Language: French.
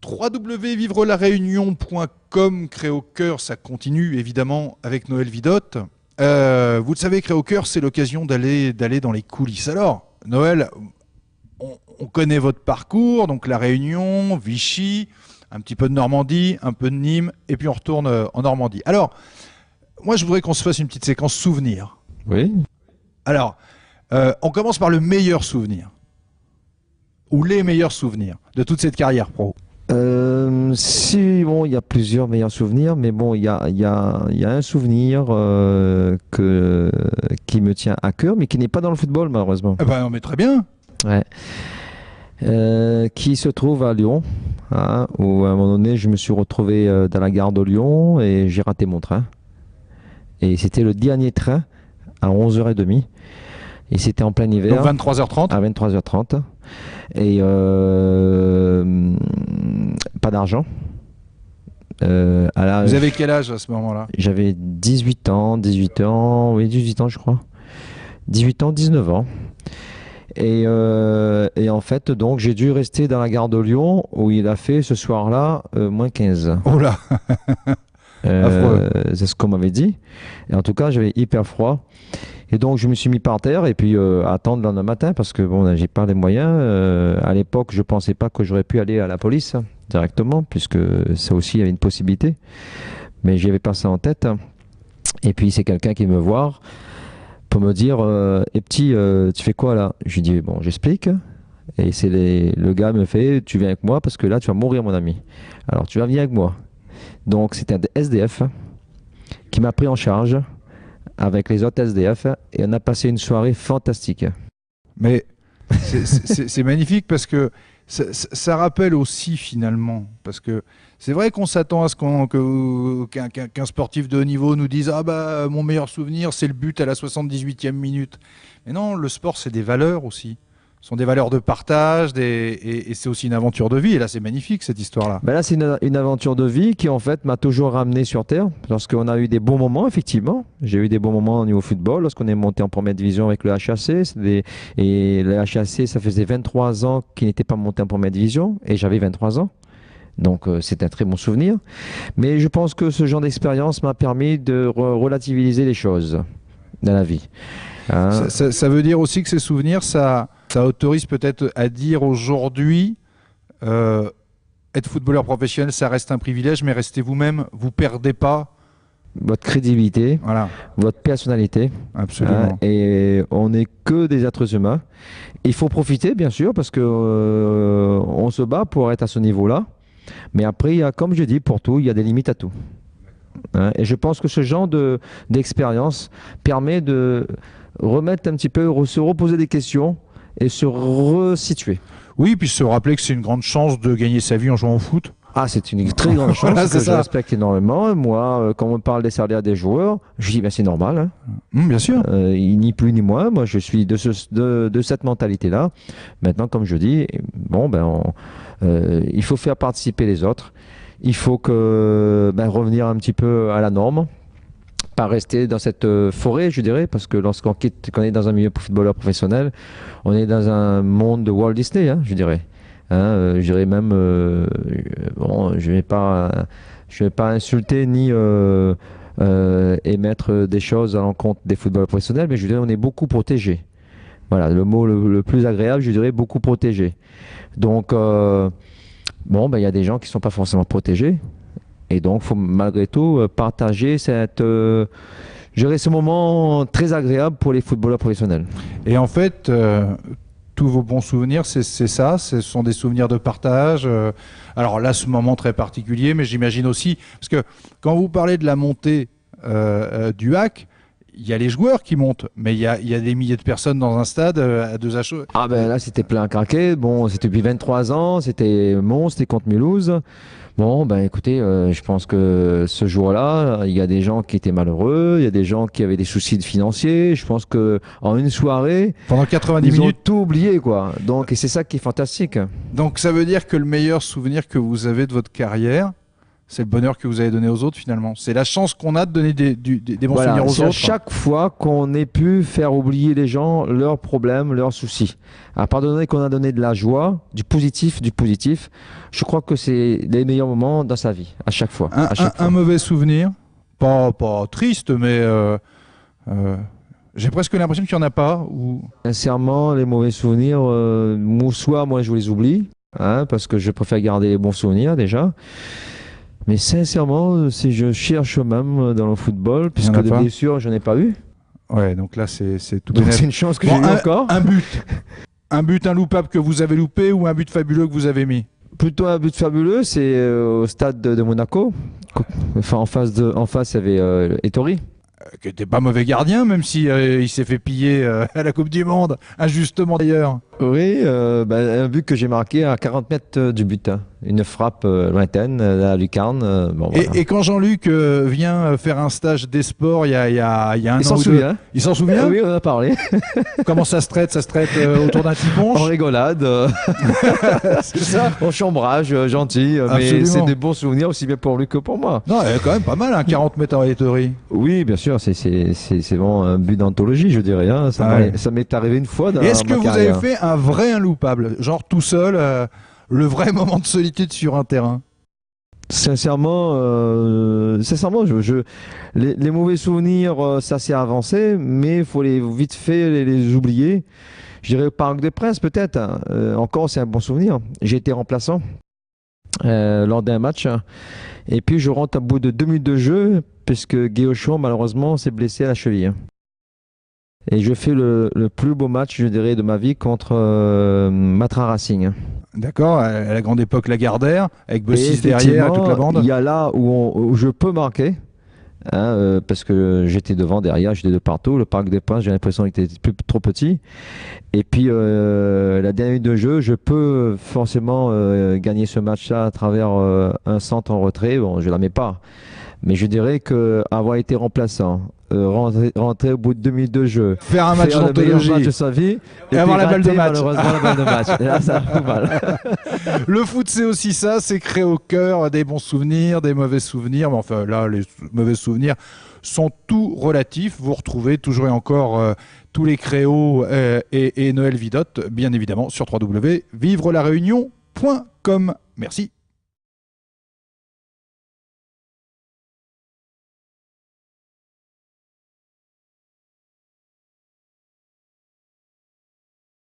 www.vivrelaréunion.com. Créer au cœur, ça continue évidemment avec Noël Vidotte. Vous le savez, Créer au cœur, c'est l'occasion d'aller dans les coulisses. Alors, Noël, on connaît votre parcours, donc la Réunion, Vichy, un petit peu de Normandie, un peu de Nîmes, et puis on retourne en Normandie. Alors, moi, je voudrais qu'on se fasse une petite séquence souvenirs. Oui. Alors, on commence par le meilleur souvenir. Ou les meilleurs souvenirs de toute cette carrière pro. Si, bon, il y a plusieurs meilleurs souvenirs, mais bon, il y a un souvenir qui me tient à cœur, mais qui n'est pas dans le football, malheureusement. Eh ben, non, mais très bien. Ouais. Qui se trouve à Lyon, hein, où à un moment donné, je me suis retrouvé dans la gare de Lyon et j'ai raté mon train. Et c'était le dernier train à 11h30. Et c'était en plein hiver. Donc 23h30 à 23h30. Et pas d'argent. Vous avez quel âge à ce moment-là? J'avais 18 ans, oui 18 ans je crois. 18 ans, 19 ans. Et en fait, donc j'ai dû rester dans la gare de Lyon où il a fait ce soir-là moins 15. Oh là. C'est ce qu'on m'avait dit. Et en tout cas, j'avais hyper froid. Et donc, je me suis mis par terre et puis attendre le lendemain matin parce que bon, j'ai pas les moyens. À l'époque, je pensais pas que j'aurais pu aller à la police directement puisque ça aussi, il y avait une possibilité. Mais j'y avais pas ça en tête. Et puis, c'est quelqu'un qui me voit pour me dire et petit, tu fais quoi là? Je lui dis, bon, j'explique. Et le gars me fait, tu viens avec moi parce que là, tu vas mourir, mon ami. Alors, tu vas venir avec moi. Donc, c'était un SDF qui m'a pris en charge avec les autres SDF et on a passé une soirée fantastique. Mais c'est magnifique parce que ça rappelle aussi finalement, parce que c'est vrai qu'on s'attend à ce qu'un sportif de haut niveau nous dise « Ah bah mon meilleur souvenir c'est le but à la 78e minute ». Mais non, le sport c'est des valeurs aussi. Ce sont des valeurs de partage et c'est aussi une aventure de vie. Et là, c'est magnifique, cette histoire-là. Ben là, c'est une aventure de vie qui, en fait, m'a toujours ramené sur Terre. Lorsqu'on a eu des bons moments, effectivement. J'ai eu des bons moments au niveau football. Lorsqu'on est monté en première division avec le HAC. Et le HAC, ça faisait 23 ans qu'il n'était pas monté en première division. Et j'avais 23 ans. Donc, c'est un très bon souvenir. Mais je pense que ce genre d'expérience m'a permis de relativiser les choses dans la vie. Hein? Ça veut dire aussi que ces souvenirs, ça autorise peut-être à dire aujourd'hui, être footballeur professionnel, ça reste un privilège, mais restez vous-même, vous perdez pas votre crédibilité, voilà, votre personnalité. Absolument. Et on n'est que des êtres humains. Il faut profiter, bien sûr, parce que on se bat pour être à ce niveau-là. Mais après, il y a, comme je dis, pour tout, il y a des limites à tout. Hein? Et je pense que ce genre d'expérience permet de remettre un petit peu, se reposer des questions et se resituer. Oui, puis se rappeler que c'est une grande chance de gagner sa vie en jouant au foot. Ah, c'est une très grande chance Voilà, que je respecte énormément. Moi, quand on parle des salaires des joueurs, je dis ben, c'est normal. Hein. Bien sûr. Ni plus ni moins. Moi, je suis de cette mentalité-là. Maintenant, comme je dis, bon, il faut faire participer les autres. Il faut revenir un petit peu à la norme. Pas rester dans cette forêt, je dirais, parce que lorsqu'on est dans un milieu footballeur professionnel, on est dans un monde de Walt Disney, hein, je dirais. Hein, je dirais même, bon, je vais pas insulter ni émettre des choses à l'encontre des footballeurs professionnels, mais je dirais on est beaucoup protégé. Voilà, le mot le plus agréable, je dirais beaucoup protégé. Donc, il y a des gens qui ne sont pas forcément protégés. Et donc, il faut malgré tout partager ce moment très agréable pour les footballeurs professionnels. Et en fait, tous vos bons souvenirs, c'est ça, ce sont des souvenirs de partage. Alors là, ce moment très particulier, mais j'imagine aussi, parce que quand vous parlez de la montée du HAC, il y a les joueurs qui montent, mais il y a des milliers de personnes dans un stade à 2H. Ah ben là, c'était plein à craquer. Bon, c'était depuis 23 ans, c'était Mons, c'était contre Mulhouse. Bon, ben écoutez, je pense que ce jour-là, il y a des gens qui étaient malheureux, il y a des gens qui avaient des soucis financiers. Je pense que en une soirée, pendant 90 minutes, ont tout oublié, quoi. Donc, et c'est ça qui est fantastique. Donc, ça veut dire que le meilleur souvenir que vous avez de votre carrière, c'est le bonheur que vous avez donné aux autres finalement. C'est la chance qu'on a de donner des bons Voilà, souvenirs aux c'est autres. à chaque fois qu'on ait pu faire oublier les gens leurs problèmes, leurs soucis. À part donner qu'on a donné de la joie, du positif, je crois que c'est les meilleurs moments dans sa vie, à chaque fois. Un mauvais souvenir, pas triste, mais j'ai presque l'impression qu'il n'y en a pas. Ou... Sincèrement, les mauvais souvenirs, soit moi je les oublie, hein, parce que je préfère garder les bons souvenirs déjà. Mais sincèrement, si je cherche même dans le football, puisque de blessures, je n'ai pas eu. Ouais, donc là, c'est tout bénéf. C'est une chance que j'ai eu encore. Un but inloupable que vous avez loupé ou un but fabuleux que vous avez mis? Plutôt un but fabuleux, c'est au stade de Monaco. Enfin, en face, il y avait Ettori. Qui n'était pas mauvais gardien, même si il s'est fait piller à la Coupe du Monde, injustement d'ailleurs. Oui, un but que j'ai marqué à 40 mètres du but. Hein. Une frappe lointaine, la lucarne. Bon, voilà. Et quand Jean-Luc vient faire un stage des sports il y a un an ou deux, il s'en souvient? Oui, on en a parlé. Comment ça se traite? Ça se traite autour d'un petit punch? En rigolade. C'est ça? En chambrage, gentil. Mais c'est des bons souvenirs aussi bien pour lui que pour moi. Non, il y a quand même pas mal, hein, 40 mètres en Ettori. Oui, bien sûr, c'est vraiment un but d'anthologie, je dirais. Hein. Ça m'est arrivé une fois dans ma carrière. Est-ce que vous avez fait un vrai inloupable, genre tout seul, le vrai moment de solitude sur un terrain? Sincèrement, les mauvais souvenirs, ça s'est avancé, mais il faut vite fait les oublier. Je dirais au Parc des Princes peut-être. Hein. Encore, c'est un bon souvenir. J'ai été remplaçant lors d'un match. Hein. Et puis, je rentre à bout de 2 minutes de jeu, puisque Guéochon, malheureusement, s'est blessé à la cheville. Et je fais le plus beau match, je dirais, de ma vie contre Matra Racing. D'accord, à la grande époque Lagardère, avec Bossis derrière, toute la bande. Il y a là où je peux marquer, hein, parce que j'étais devant, derrière, j'étais de partout. Le Parc des Princes, j'ai l'impression qu'il était trop petit. Et puis, la dernière minute de jeu, je peux forcément gagner ce match-là à travers un centre en retrait. Bon, je ne la mets pas. Mais je dirais qu'avoir été remplaçant, rentrer au bout de 2 minutes de jeu, faire un match d'anthologie de sa vie, et avoir la balle de match. Malheureusement, la balle de match. Et là, ça fout mal. Le foot, c'est aussi ça, c'est créer au cœur des bons souvenirs, des mauvais souvenirs. Mais enfin, là, les mauvais souvenirs sont tout relatifs. Vous retrouvez toujours et encore tous les créos et Noël Vidotte, bien évidemment, sur www.vivrelareunion.com. Merci.